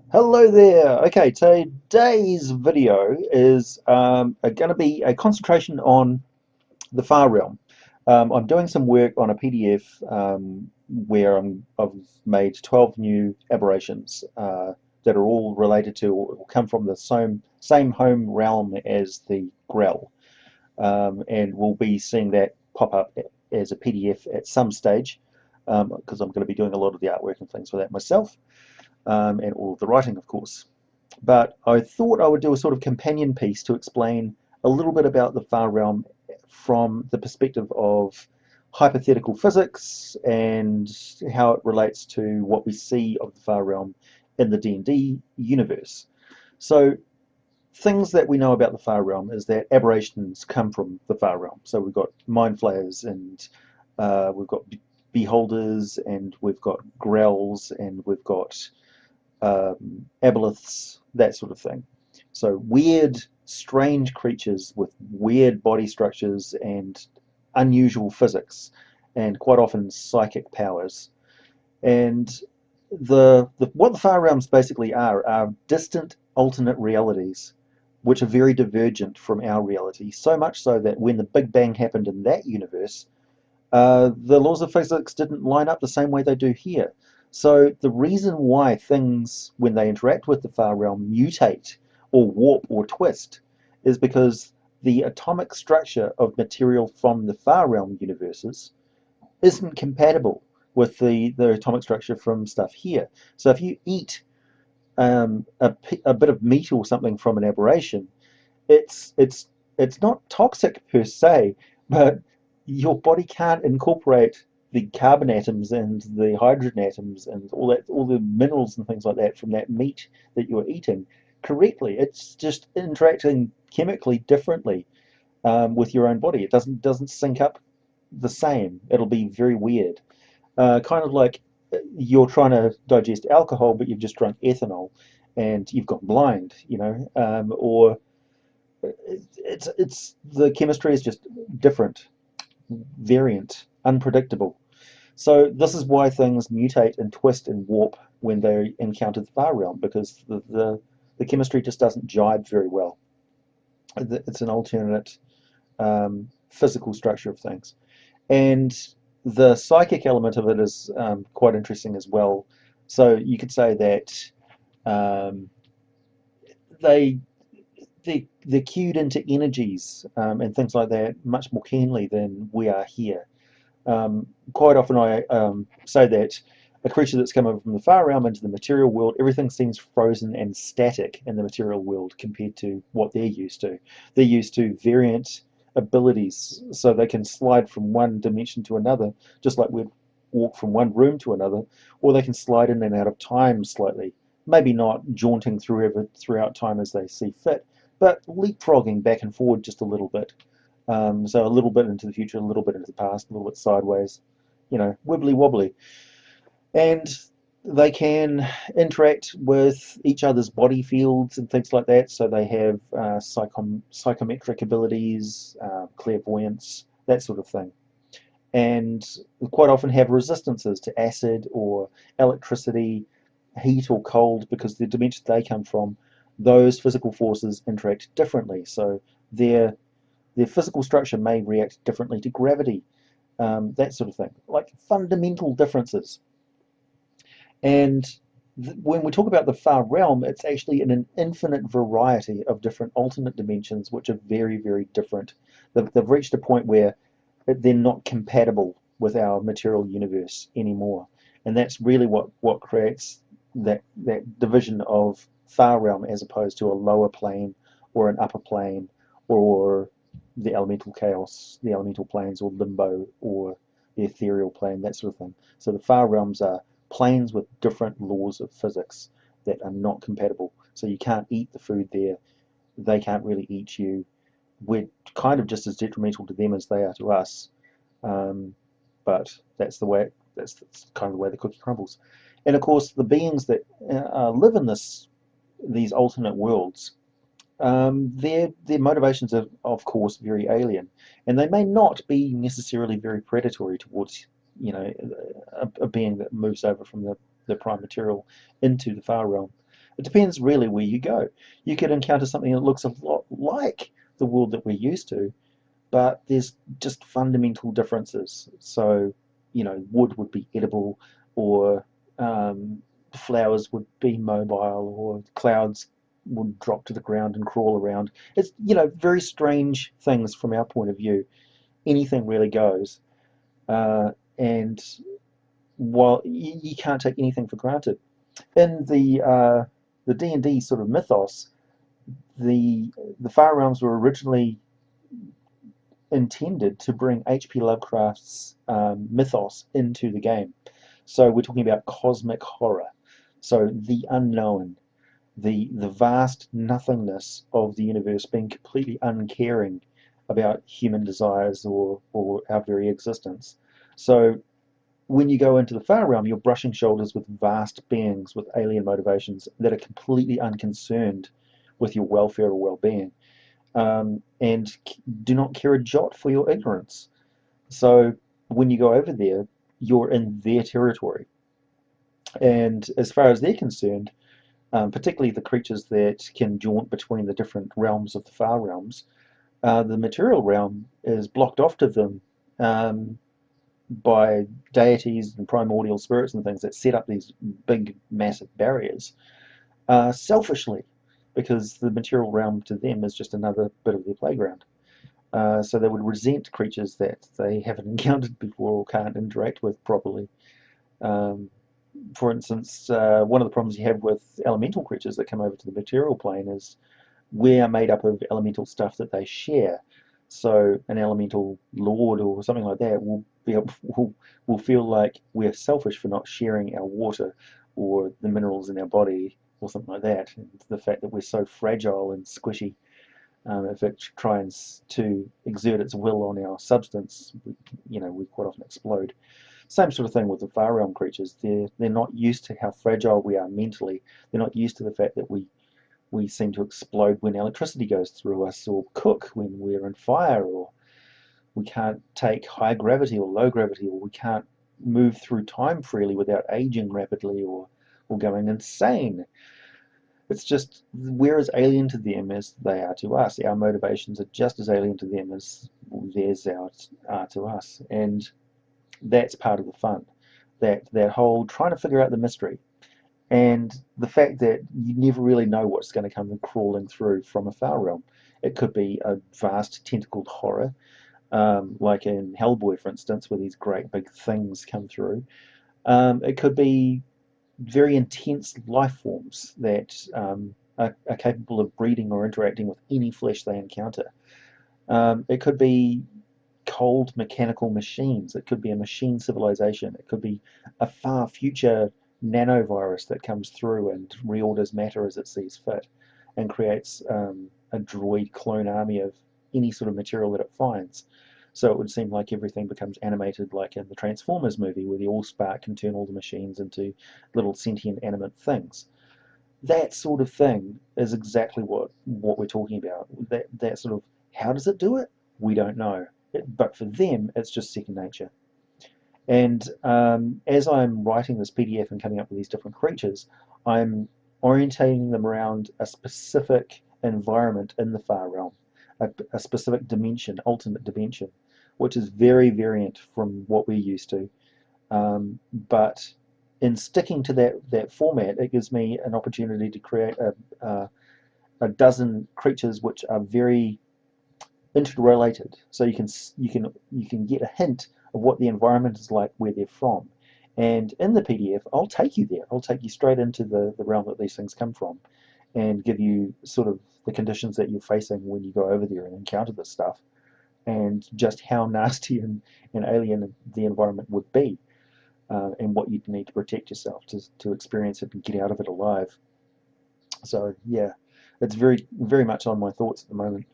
Hello there. Okay, today's video is going to be a concentration on the far realm. I'm doing some work on a PDF where I've made 12 new aberrations that are all related to or come from the same home realm as the Grell. And we'll be seeing that pop up as a PDF at some stage because I'm going to be doing a lot of the artwork and things for that myself and all of the writing, of course. But I thought I would do a sort of companion piece to explain a little bit about the far realm from the perspective of hypothetical physics and how it relates to what we see of the far realm in the D&D universe. So things that we know about the far realm is that aberrations come from the far realm. So we've got mind flayers and we've got beholders and we've got growls and we've got aboleths, that sort of thing. So weird, strange creatures with weird body structures and unusual physics, and quite often psychic powers. And what the far realms basically are distant alternate realities which are very divergent from our reality, so much so that when the Big Bang happened in that universe, the laws of physics didn't line up the same way they do here. So the reason why things, when they interact with the far realm, mutate or warp or twist is because the atomic structure of material from the far realm universes isn't compatible with the atomic structure from stuff here. So if you eat a bit of meat or something from an aberration, it's it's it's not toxic per se, but your body can't incorporate the carbon atoms and the hydrogen atoms and all the minerals and things like that from that meat that you're eating correctly. It's just interacting chemically differently with your own body. It doesn't sync up the same. It'll be very weird. Kind of like you're trying to digest alcohol, but you've just drunk ethanol, and you've gone blind, or it's the chemistry is just different, variant, unpredictable. So this is why things mutate and twist and warp when they encounter the far realm, because the chemistry just doesn't jibe very well. It's an alternate physical structure of things. And the psychic element of it is quite interesting as well. So you could say that um, they they're cued into energies and things like that much more keenly than we are here. Quite often I say that a creature that's come over from the far realm into the material world, everything seems frozen and static in the material world compared to what they're used to. They're used to variant abilities, so they can slide from one dimension to another, just like we'd walk from one room to another, or they can slide in and out of time slightly. Maybe not jaunting throughout time as they see fit, but leapfrogging back and forward just a little bit. So a little bit into the future, a little bit into the past, a little bit sideways, wibbly wobbly. And they can interact with each other's body fields and things like that. So they have psychometric abilities, clairvoyance, that sort of thing. And quite often have resistances to acid or electricity, heat or cold, because the dimension they come from, those physical forces interact differently. So their physical structure may react differently to gravity, that sort of thing, like fundamental differences. And when we talk about the far realm, it's actually in an infinite variety of different alternate dimensions, which are very, very different. They've reached a point where they're not compatible with our material universe anymore. And that's really what creates that division of far realm as opposed to a lower plane or an upper plane or the elemental chaos, the elemental planes, or limbo, or the ethereal plane, that sort of thing. So the far realms are planes with different laws of physics that are not compatible. So you can't eat the food there, they can't really eat you. We're kind of just as detrimental to them as they are to us. Um, but that's kind of the way the cookie crumbles. And of course, the beings that live in these alternate worlds, their motivations are of course very alien, and they may not be necessarily very predatory towards you know a being that moves over from the prime material into the far realm. It depends really where you go. You could encounter something that looks a lot like the world that we're used to, but there's just fundamental differences. So, wood would be edible, or flowers would be mobile, or clouds would drop to the ground and crawl around. It's, very strange things from our point of view. Anything really goes. And while you can't take anything for granted. In the D&D sort of mythos, the Far Realms were originally intended to bring H.P. Lovecraft's mythos into the game. So we're talking about cosmic horror. So the unknown, the vast nothingness of the universe being completely uncaring about human desires or our very existence. So when you go into the Far Realm, you're brushing shoulders with vast beings with alien motivations that are completely unconcerned with your welfare or well-being, and do not care a jot for your ignorance. So when you go over there, you're in their territory. And as far as they're concerned, particularly the creatures that can jaunt between the different realms of the Far Realms, the material realm is blocked off to them um, by deities and primordial spirits and things that set up these big, massive barriers selfishly, because the material realm to them is just another bit of their playground. So they would resent creatures that they haven't encountered before or can't interact with properly. Um, for instance, one of the problems you have with elemental creatures that come over to the material plane is we are made up of elemental stuff that they share. So an elemental lord or something like that will feel like we're selfish for not sharing our water or the minerals in our body or something like that. And the fact that we're so fragile and squishy, if it tries to exert its will on our substance, we quite often explode. Same sort of thing with the Far Realm creatures. They're not used to how fragile we are mentally. They're not used to the fact that we seem to explode when electricity goes through us, or cook when we're on fire, or we can't take high gravity or low gravity, or we can't move through time freely without aging rapidly or going insane. It's just, we're as alien to them as they are to us. Our motivations are just as alien to them as theirs are to us. And that's part of the fun. That whole trying to figure out the mystery. And the fact that you never really know what's going to come crawling through from a Far Realm. It could be a vast tentacled horror, like in Hellboy, for instance, where these great big things come through. It could be very intense life forms that are capable of breeding or interacting with any flesh they encounter. It could be cold mechanical machines. It could be a machine civilization. It could be a far future nanovirus that comes through and reorders matter as it sees fit and creates a droid clone army of any sort of material that it finds. So it would seem like everything becomes animated like in the Transformers movie, where the Allspark can turn all the machines into little sentient animate things. That sort of thing is exactly what we're talking about. That sort of, how does it do it? We don't know. But for them, it's just second nature. And as I'm writing this PDF and coming up with these different creatures, I'm orientating them around a specific environment in the Far Realm, a specific dimension, alternate dimension, which is very variant from what we're used to. But in sticking to that format, it gives me an opportunity to create a dozen creatures which are very interrelated. So you can get a hint of what the environment is like where they're from. And in the PDF, I'll take you there. I'll take you straight into the realm that these things come from, and give you sort of the conditions that you're facing when you go over there and encounter this stuff, and just how nasty and alien the environment would be, and what you'd need to protect yourself to experience it and get out of it alive. So yeah, it's very, very much on my thoughts at the moment.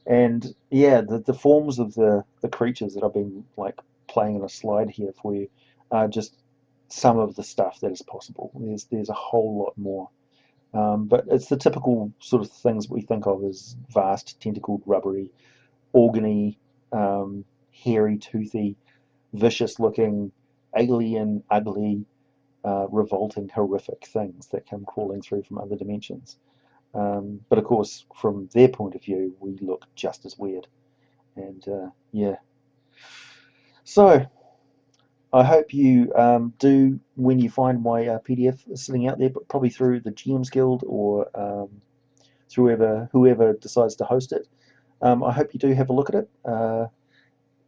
And yeah, the forms of the creatures that I've been like playing in a slide here for you are just some of the stuff that is possible. There's a whole lot more. But it's the typical sort of things we think of as vast, tentacled, rubbery, organy, hairy, toothy, vicious looking, alien, ugly, revolting, horrific things that come crawling through from other dimensions. But of course, from their point of view, we look just as weird. And yeah. So I hope you do, when you find my PDF sitting out there, but probably through the GM's Guild or through whoever decides to host it. I hope you do have a look at it.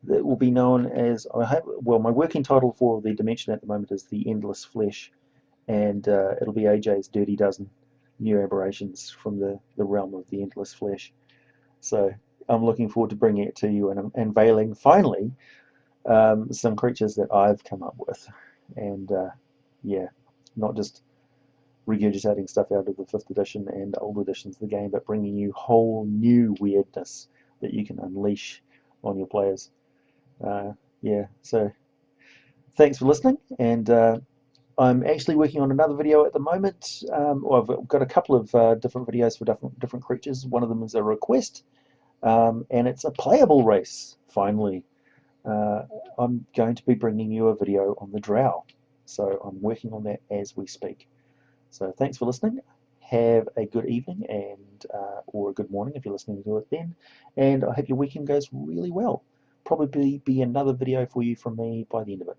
It will be known as, well, my working title for the dimension at the moment is The Endless Flesh, and it'll be AJ's Dirty Dozen New Aberrations from the realm of the Endless Flesh. So I'm looking forward to bringing it to you and unveiling, finally, some creatures that I've come up with. And yeah, not just regurgitating stuff out of the 5th edition and old editions of the game, but bringing you whole new weirdness that you can unleash on your players. Yeah, so thanks for listening, and I'm actually working on another video at the moment. Well, I've got a couple of different videos for different creatures. One of them is a request, and it's a playable race, finally. I'm going to be bringing you a video on the Drow, so I'm working on that as we speak. So thanks for listening. Have a good evening, and or a good morning if you're listening to it then, and I hope your weekend goes really well. Probably be another video for you from me by the end of it.